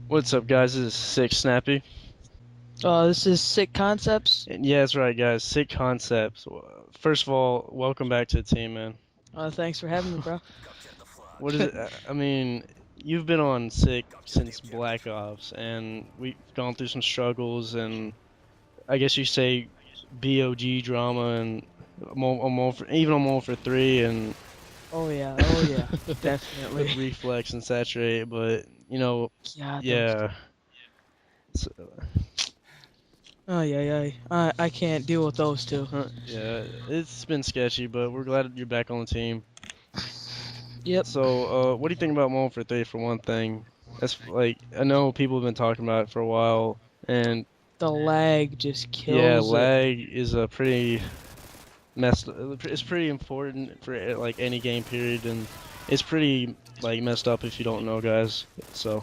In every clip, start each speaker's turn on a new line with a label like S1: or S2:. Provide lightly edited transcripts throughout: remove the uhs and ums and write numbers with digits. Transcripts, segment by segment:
S1: What's up, guys? This is Sick Snappy.
S2: This is Sick Concepts.
S1: And yeah, that's right, guys. Sick Concepts. First of all, welcome back to the team, man.
S2: Thanks for having me, bro.
S1: What is it? I mean, you've been on Sick since Black Ops, and we've gone through some struggles, and I guess you say BOG drama, and even I'm on for three, and
S2: Oh yeah, definitely.
S1: reflex and saturate, but
S2: Yeah, those two.
S1: yeah. So,
S2: Oh yeah. I can't deal with those two.
S1: yeah, it's been sketchy, but we're glad you're back on the team.
S2: Yep.
S1: So, what do you think about Mobile for Three for one thing? That's like I know people have been talking about it for a while, and
S2: The lag just
S1: yeah,
S2: kills it.
S1: lag is a pretty messed. It's pretty important for like any game period, and it's pretty like messed up if you don't know, guys. So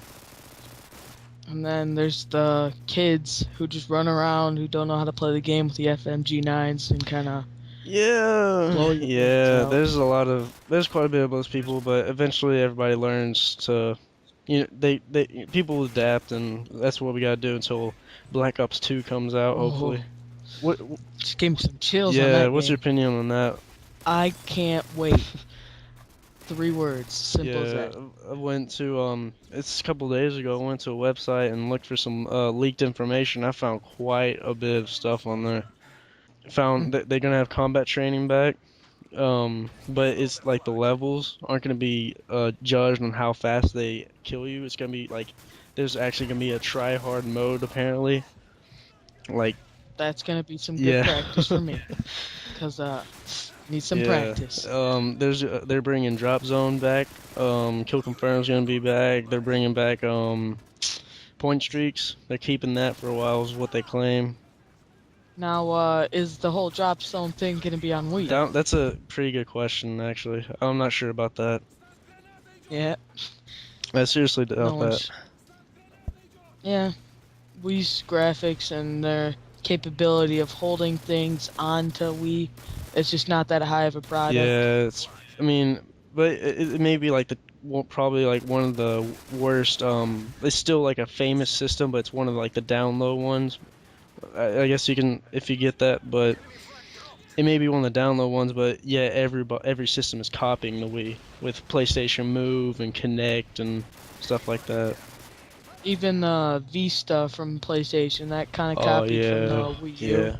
S2: And then there's the kids who just run around who don't know how to play the game with the FMG9s and kind of
S1: yeah,
S2: blow your brains
S1: yeah.
S2: out.
S1: There's quite a bit of those people, but eventually everybody learns to. They people adapt, and that's what we gotta do until Black Ops 2 comes out,
S2: Oh,
S1: hopefully. What
S2: just gave me some chills on
S1: Yeah,
S2: that
S1: what's your
S2: game.
S1: opinion on that?
S2: I can't wait. 3 words, simple as
S1: Yeah,
S2: that.
S1: I went to it's a couple days ago. I went to a website and looked for some leaked information. I found quite a bit of stuff on there. Found that they're gonna have combat training back, but it's like the levels aren't gonna be judged on how fast they kill you. It's gonna be like there's actually gonna be a try hard mode apparently. Like
S2: That's gonna be some good
S1: yeah.
S2: practice for me, cause need some
S1: Yeah.
S2: practice.
S1: They're bringing Drop Zone back. Kill Confirm's gonna be back. They're bringing back point streaks. They're keeping that for a while, is what they claim.
S2: Now, is the whole drop zone thing gonna be on Wii?
S1: That's a pretty good question, actually. I'm not sure about that.
S2: Yeah,
S1: I seriously
S2: no
S1: doubt that.
S2: one's. Yeah, Wii's graphics and their capability of holding things onto Wii, it's just not that high of a product.
S1: Yeah, I mean, but it may be like probably like one of the worst. It's still like a famous system, but it's one of like the down low ones. I guess you can if you get that, but it may be one of the down low ones, but yeah, every system is copying the Wii with PlayStation Move and Connect and stuff like that.
S2: Even Vista from PlayStation, that kind of
S1: Oh
S2: copied from
S1: yeah,
S2: the Wii U.
S1: yeah.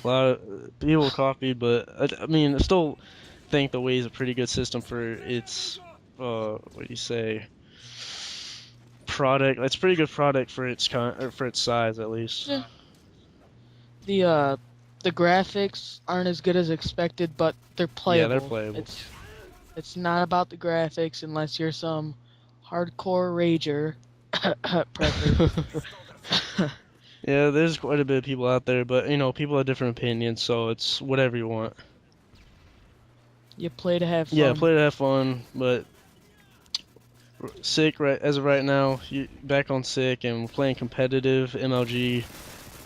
S1: A lot of people copied, but I mean, I still think the Wii is a pretty good system for its what do you say product. It's a pretty good product for its for its size at least.
S2: Yeah. The graphics aren't as good as expected, but they're
S1: Yeah, they're
S2: playable.
S1: playable.
S2: It's not about the graphics unless you're some hardcore rager prepper.
S1: Yeah, there's quite a bit of people out there, but people have different opinions, so it's whatever you want.
S2: You play to have
S1: Yeah,
S2: fun.
S1: play to have fun, but sick right as of right now. You back on sick, and we're playing competitive MLG.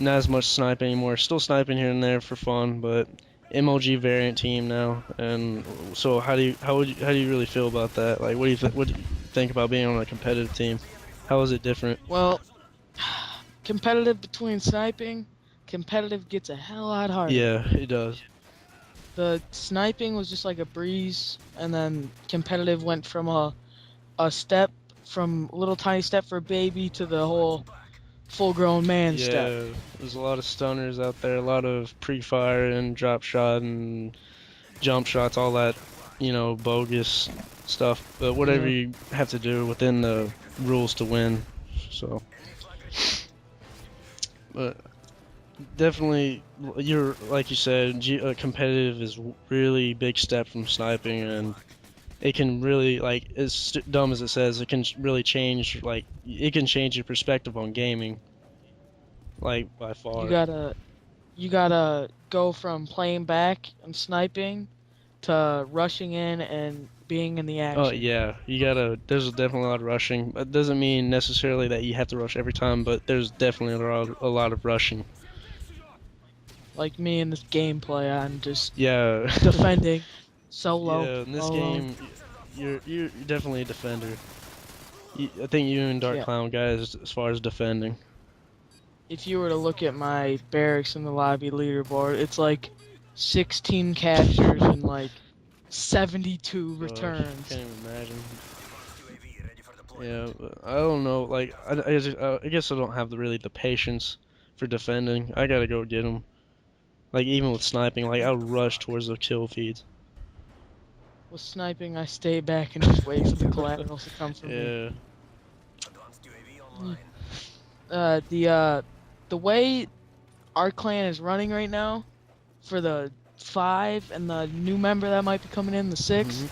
S1: Not as much snipe anymore. Still sniping here and there for fun, but MLG variant team now. And so, how do you really feel about that? Like, what do you think about being on a competitive team? How is it different?
S2: Well, competitive between sniping, competitive gets a hell lot harder.
S1: Yeah, it does.
S2: The sniping was just like a breeze, and then competitive went from a step, from a little tiny step for a baby to the whole full grown man step.
S1: Yeah, there's a lot of stunners out there, a lot of pre-fire and drop shot and jump shots, all that, bogus stuff. But whatever
S2: Yeah.
S1: you have to do within the rules to win. So, but definitely, you're like you said, competitive is really big step from sniping, and it can really like as dumb as it says, it can really change it can change your perspective on gaming, like by
S2: You
S1: far.
S2: gotta you gotta go from playing back and sniping to rushing in and being in the
S1: Oh
S2: action.
S1: yeah, you gotta. There's definitely a lot of rushing. It doesn't mean necessarily that you have to rush every time, but there's definitely a lot of rushing.
S2: Like me in this gameplay, I'm just
S1: Yeah,
S2: defending solo
S1: yeah. In this
S2: alone.
S1: game, you're definitely a defender. I think you and Dark
S2: Yeah.
S1: Clown guys as far as defending.
S2: If you were to look at my barracks in the lobby leaderboard, it's like 16 captures and like 72
S1: Gosh,
S2: returns.
S1: can't even imagine. Yeah, but I don't know. Like, I guess I don't have really the patience for defending. I gotta go get them. Like, even with sniping, like, I'll rush towards the kill feeds.
S2: With sniping, I stay back and just wait for the collaterals to come for me.
S1: Yeah.
S2: The way our clan is running right now, for the 5 and the new member that might be coming in, the 6,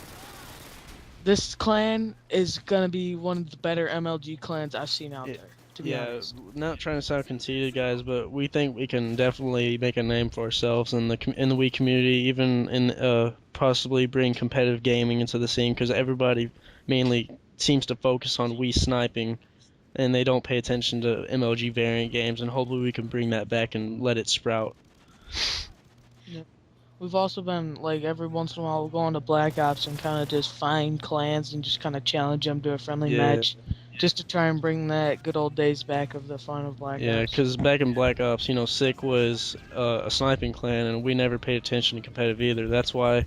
S2: this clan is gonna be one of the better MLG clans I've seen out there, to be honest.
S1: Not trying to sound conceited, guys, but we think we can definitely make a name for ourselves in the Wii community, even in possibly bring competitive gaming into the scene, because everybody mainly seems to focus on Wii sniping, and they don't pay attention to MLG variant games, and hopefully we can bring that back and let it sprout.
S2: We've also been, like, every once in a while we'll go on to Black Ops and kind of just find clans and just kind of challenge them to a friendly match, just to try and bring that good old days back of the fun of Black Ops.
S1: Yeah, because back in Black Ops, Sick was a sniping clan, and we never paid attention to competitive either. That's why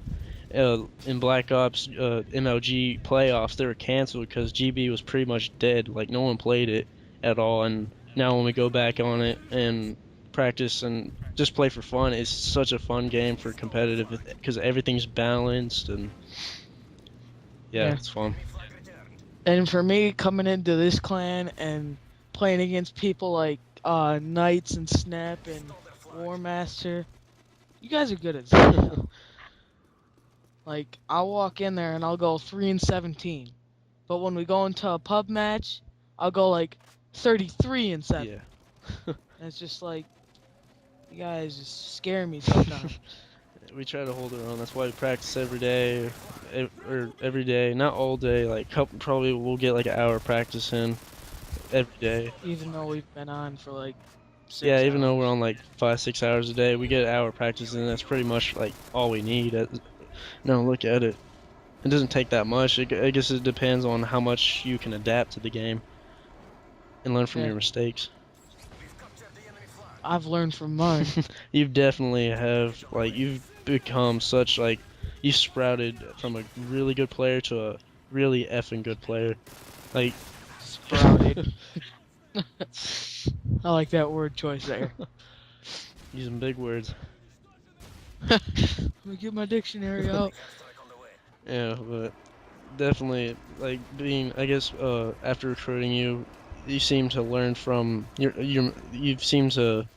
S1: in Black Ops MLG playoffs, they were canceled because GB was pretty much dead. Like, no one played it at all, and now when we go back on it and practice and just play for fun, it's such a fun game for competitive because everything's balanced, and yeah, it's fun.
S2: And for me, coming into this clan and playing against people like Knights and Snap and War Master, you guys are good at that. Like, I'll walk in there and I'll go 3-17, but when we go into a pub match, I'll go like 33-7.
S1: Yeah.
S2: And it's just like, you guys just scare me sometimes.
S1: We try to hold our own. That's why we practice every day, or every day, not all day. Like, probably we'll get like an hour practice in every day.
S2: Even though we've been on for like 6
S1: Yeah, even
S2: hours.
S1: though we're on like 5-6 hours a day, we get an hour practice in. That's pretty much like all we need. No, look at it. It doesn't take that much. I guess it depends on how much you can adapt to the game and learn from your mistakes.
S2: I've learned from mine.
S1: You definitely have, like, you've become such, like, you sprouted from a really good player to a really effing good player. Like,
S2: sprouted. I like that word choice there.
S1: Using big words.
S2: Let me get my dictionary out.
S1: Yeah, but definitely, like, I guess, after recruiting you, you seem to learn from you seem to,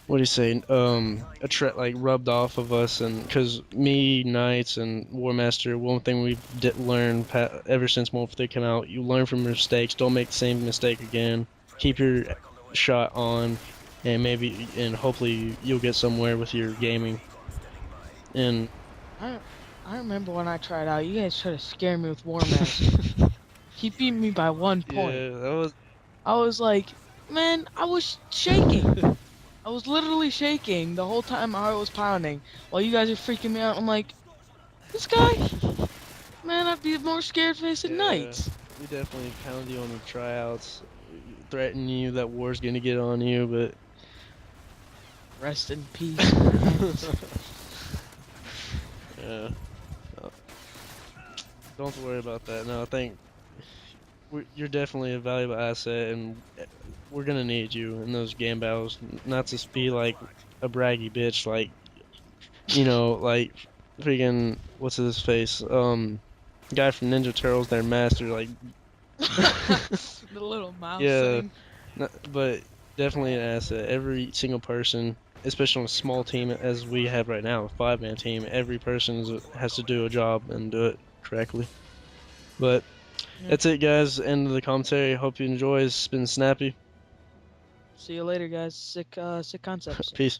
S1: what do you say, like, rubbed off of us, and because me, Knights, and War Master, one thing we've learned ever since Wolf 3 came out, you learn from your mistakes. Don't make the same mistake again. Keep your shot on, and hopefully you'll get somewhere with your gaming. And
S2: I remember when I tried out, you guys tried to scare me with War Master. He beat me by 1 point.
S1: Yeah,
S2: I was like, man, I was shaking. I was literally shaking the whole time my heart was pounding while you guys are freaking me out. I'm like, this guy? Man, I'd be more scared facing Knights.
S1: We definitely pounded you on the tryouts, threatening you that war's gonna get on you, but
S2: rest in peace.
S1: Yeah. Don't worry about that. No, I think you're definitely a valuable asset, and we're gonna need you in those game battles. Not to be like a braggy bitch, like, like freaking what's his face, guy from Ninja Turtles, their master, like.
S2: The little mouse thing.
S1: But definitely an asset. Every single person, especially on a small team as we have right now, a 5-man team, every person has to do a job and do it correctly. But that's it, guys. End of the commentary. Hope you enjoy. It's been Snappy.
S2: See you later, guys. Sick CoNCePTz.
S1: Peace.